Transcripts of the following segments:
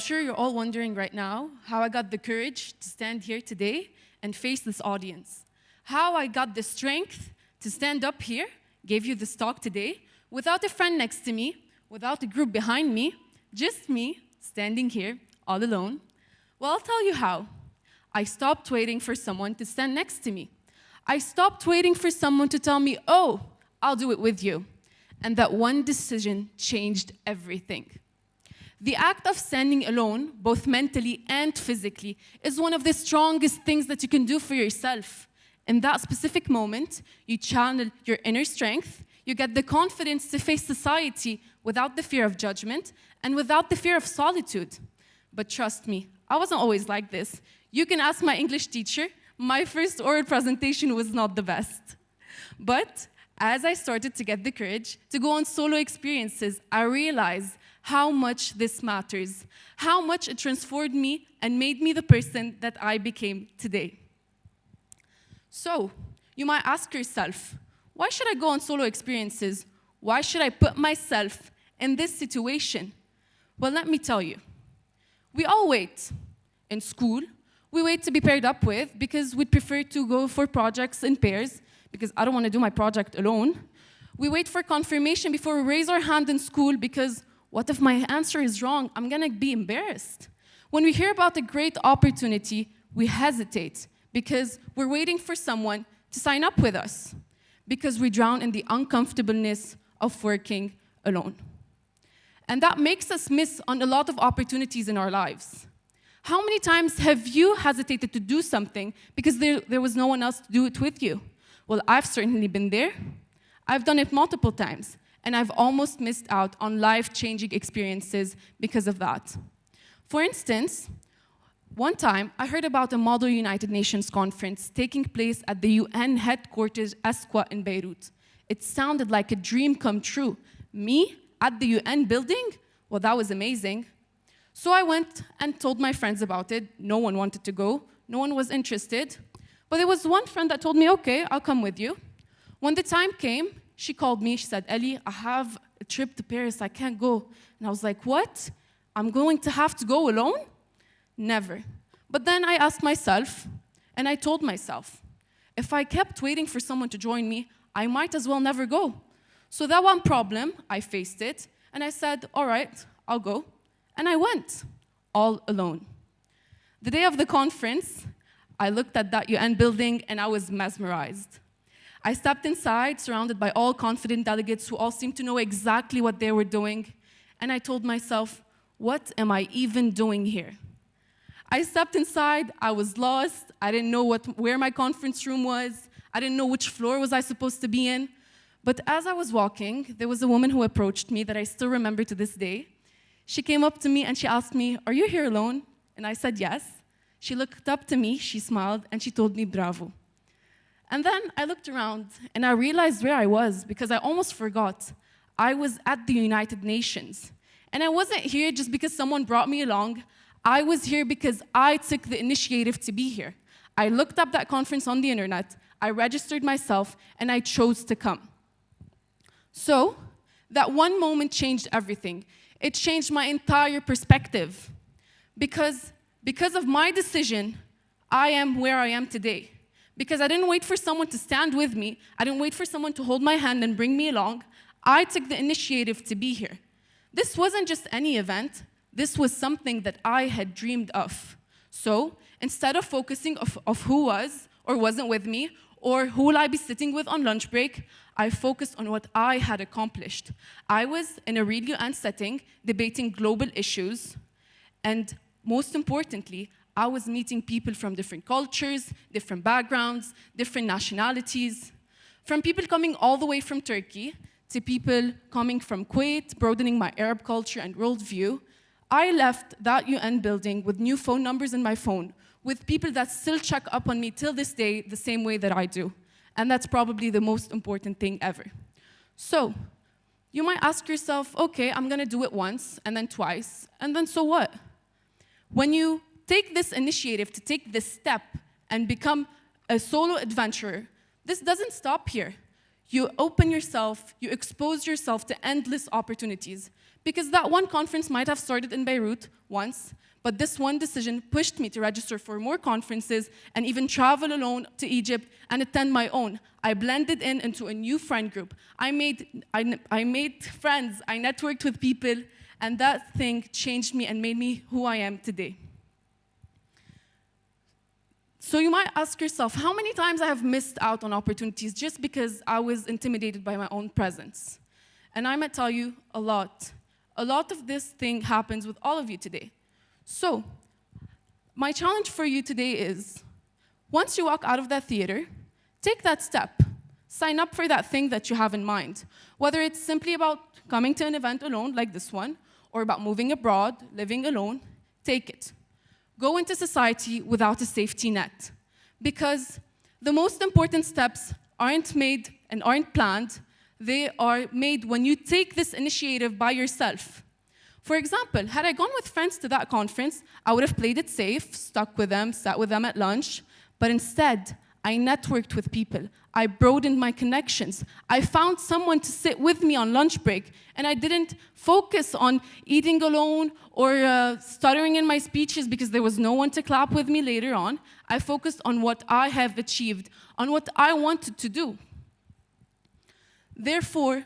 sure you're all wondering right now how I got the courage to stand here today and face this audience. How I got the strength to stand up here, gave you this talk today, without a friend next to me, without a group behind me, just me standing here all alone. Well, I'll tell you how. I stopped waiting for someone to stand next to me. I stopped waiting for someone to tell me, oh, I'll do it with you. And that one decision changed everything. The act of standing alone, both mentally and physically, is one of the strongest things that you can do for yourself. In that specific moment, you channel your inner strength, you get the confidence to face society without the fear of judgment and without the fear of solitude. But trust me, I wasn't always like this. You can ask my English teacher, my first oral presentation was not the best. But as I started to get the courage to go on solo experiences, I realized how much this matters, how much it transformed me and made me the person that I became today. So, you might ask yourself, why should I go on solo experiences? Why should I put myself in this situation? Well, let me tell you. We all wait. In school, we wait to be paired up with because we'd prefer to go for projects in pairs because I don't want to do my project alone. We wait for confirmation before we raise our hand in school because what if my answer is wrong? I'm going to be embarrassed. When we hear about a great opportunity, we hesitate because we're waiting for someone to sign up with us because we drown in the uncomfortableness of working alone. And that makes us miss on a lot of opportunities in our lives. How many times have you hesitated to do something because there was no one else to do it with you? Well, I've certainly been there. I've done it multiple times, and I've almost missed out on life-changing experiences because of that. For instance, one time I heard about a Model United Nations conference taking place at the UN headquarters Asqua in Beirut. It sounded like a dream come true. Me at the UN building? Well, that was amazing. So I went and told my friends about it. No one wanted to go. No one was interested. But there was one friend that told me, okay, I'll come with you. When the time came, she called me. She said, Ellie, I have a trip to Paris. I can't go. And I was like, what? I'm going to have to go alone? Never. But then I asked myself, and I told myself, if I kept waiting for someone to join me, I might as well never go. So that one problem, I faced it, and I said, all right, I'll go. And I went, all alone. The day of the conference, I looked at that UN building, and I was mesmerized. I stepped inside, surrounded by all confident delegates who all seemed to know exactly what they were doing, and I told myself, what am I even doing here? I stepped inside, I was lost, I didn't know where my conference room was, I didn't know which floor was I supposed to be in. But as I was walking, there was a woman who approached me that I still remember to this day. She came up to me and she asked me, are you here alone? And I said yes. She looked up to me, she smiled, and she told me bravo. And then I looked around and I realized where I was because I almost forgot. I was at the United Nations. And I wasn't here just because someone brought me along. I was here because I took the initiative to be here. I looked up that conference on the internet, I registered myself, and I chose to come. So, that one moment changed everything. It changed my entire perspective. Because of my decision, I am where I am today. Because I didn't wait for someone to stand with me, I didn't wait for someone to hold my hand and bring me along, I took the initiative to be here. This wasn't just any event, this was something that I had dreamed of. So, instead of focusing on who was or wasn't with me, or who will I be sitting with on lunch break, I focused on what I had accomplished. I was in a real UN setting, debating global issues, and most importantly, I was meeting people from different cultures, different backgrounds, different nationalities, from people coming all the way from Turkey to people coming from Kuwait, broadening my Arab culture and worldview. I left that UN building with new phone numbers in my phone, with people that still check up on me till this day the same way that I do. And that's probably the most important thing ever. So, you might ask yourself, okay, I'm gonna do it once, and then twice, and then so what? When you take this initiative to take this step and become a solo adventurer, this doesn't stop here. You open yourself, you expose yourself to endless opportunities. Because that one conference might have started in Beirut once, but this one decision pushed me to register for more conferences and even travel alone to Egypt and attend my own. I blended into a new friend group. I made friends, I networked with people, and that thing changed me and made me who I am today. So you might ask yourself, how many times I have missed out on opportunities just because I was intimidated by my own presence? And I might tell you a lot. A lot of this thing happens with all of you today. So, my challenge for you today is, once you walk out of that theater, take that step. Sign up for that thing that you have in mind. Whether it's simply about coming to an event alone, like this one, or about moving abroad, living alone, take it. Go into society without a safety net. Because the most important steps aren't made and aren't planned. They are made when you take this initiative by yourself. For example, had I gone with friends to that conference, I would have played it safe, stuck with them, sat with them at lunch. But instead, I networked with people. I broadened my connections. I found someone to sit with me on lunch break, and I didn't focus on eating alone or stuttering in my speeches because there was no one to clap with me later on. I focused on what I have achieved, on what I wanted to do. Therefore,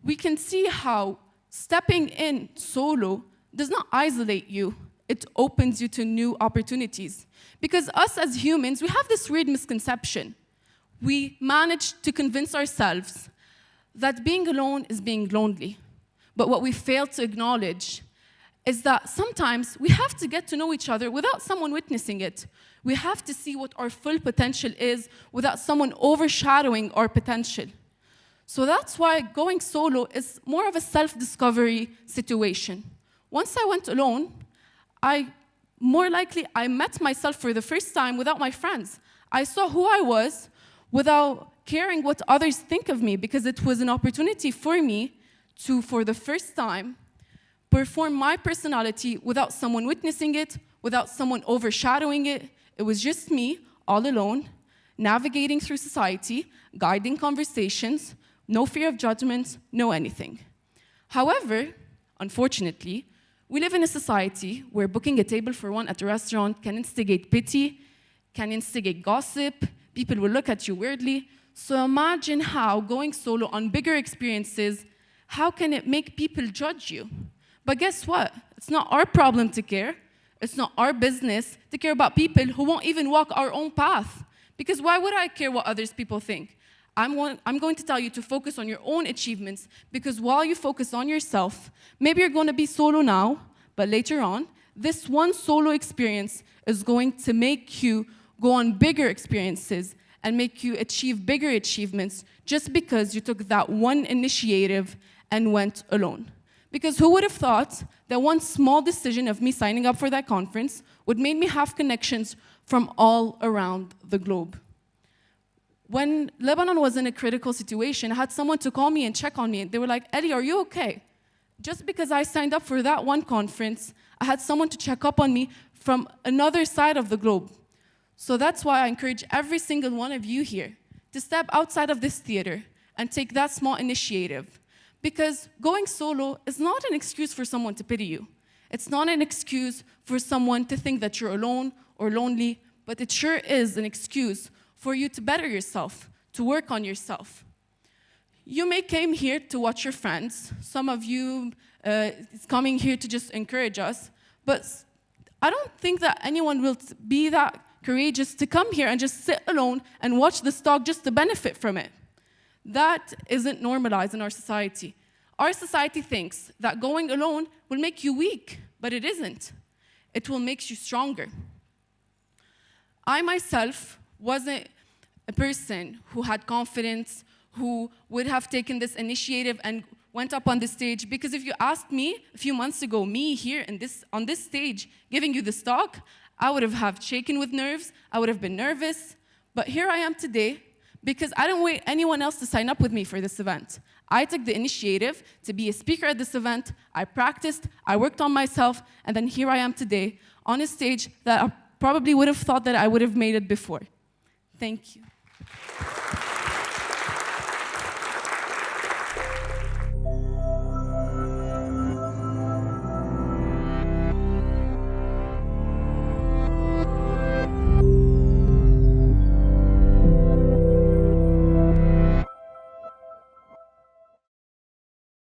we can see how stepping in solo does not isolate you. It opens you to new opportunities. Because us as humans, we have this weird misconception. We manage to convince ourselves that being alone is being lonely. But what we fail to acknowledge is that sometimes we have to get to know each other without someone witnessing it. We have to see what our full potential is without someone overshadowing our potential. So that's why going solo is more of a self-discovery situation. Once I went alone, I met myself for the first time without my friends. I saw who I was without caring what others think of me, because it was an opportunity for me to, for the first time, perform my personality without someone witnessing it, without someone overshadowing it. It was just me, all alone, navigating through society, guiding conversations, no fear of judgment, no anything. However, unfortunately, we live in a society where booking a table for one at a restaurant can instigate pity, can instigate gossip, people will look at you weirdly. So imagine how going solo on bigger experiences, how can it make people judge you? But guess what? It's not our problem to care. It's not our business to care about people who won't even walk our own path. Because why would I care what others people think? I'm going to tell you to focus on your own achievements, because while you focus on yourself, maybe you're going to be solo now, but later on, this one solo experience is going to make you go on bigger experiences and make you achieve bigger achievements just because you took that one initiative and went alone. Because who would have thought that one small decision of me signing up for that conference would make me have connections from all around the globe? When Lebanon was in a critical situation, I had someone to call me and check on me. They were like, Ellie, are you okay? Just because I signed up for that one conference, I had someone to check up on me from another side of the globe. So that's why I encourage every single one of you here to step outside of this theater and take that small initiative. Because going solo is not an excuse for someone to pity you. It's not an excuse for someone to think that you're alone or lonely, but it sure is an excuse for you to better yourself, to work on yourself. You may came here to watch your friends. Some of you is coming here to just encourage us, but I don't think that anyone will be that courageous to come here and just sit alone and watch this talk just to benefit from it. That isn't normalized in our society. Our society thinks that going alone will make you weak, but it isn't. It will make you stronger. I myself wasn't a person who had confidence, who would have taken this initiative and went up on the stage, because if you asked me a few months ago, me here on this stage giving you this talk, I would have shaken with nerves, I would have been nervous, but here I am today because I didn't wait anyone else to sign up with me for this event. I took the initiative to be a speaker at this event, I practiced, I worked on myself, and then here I am today on a stage that I probably would have thought that I would have made it before. Thank you.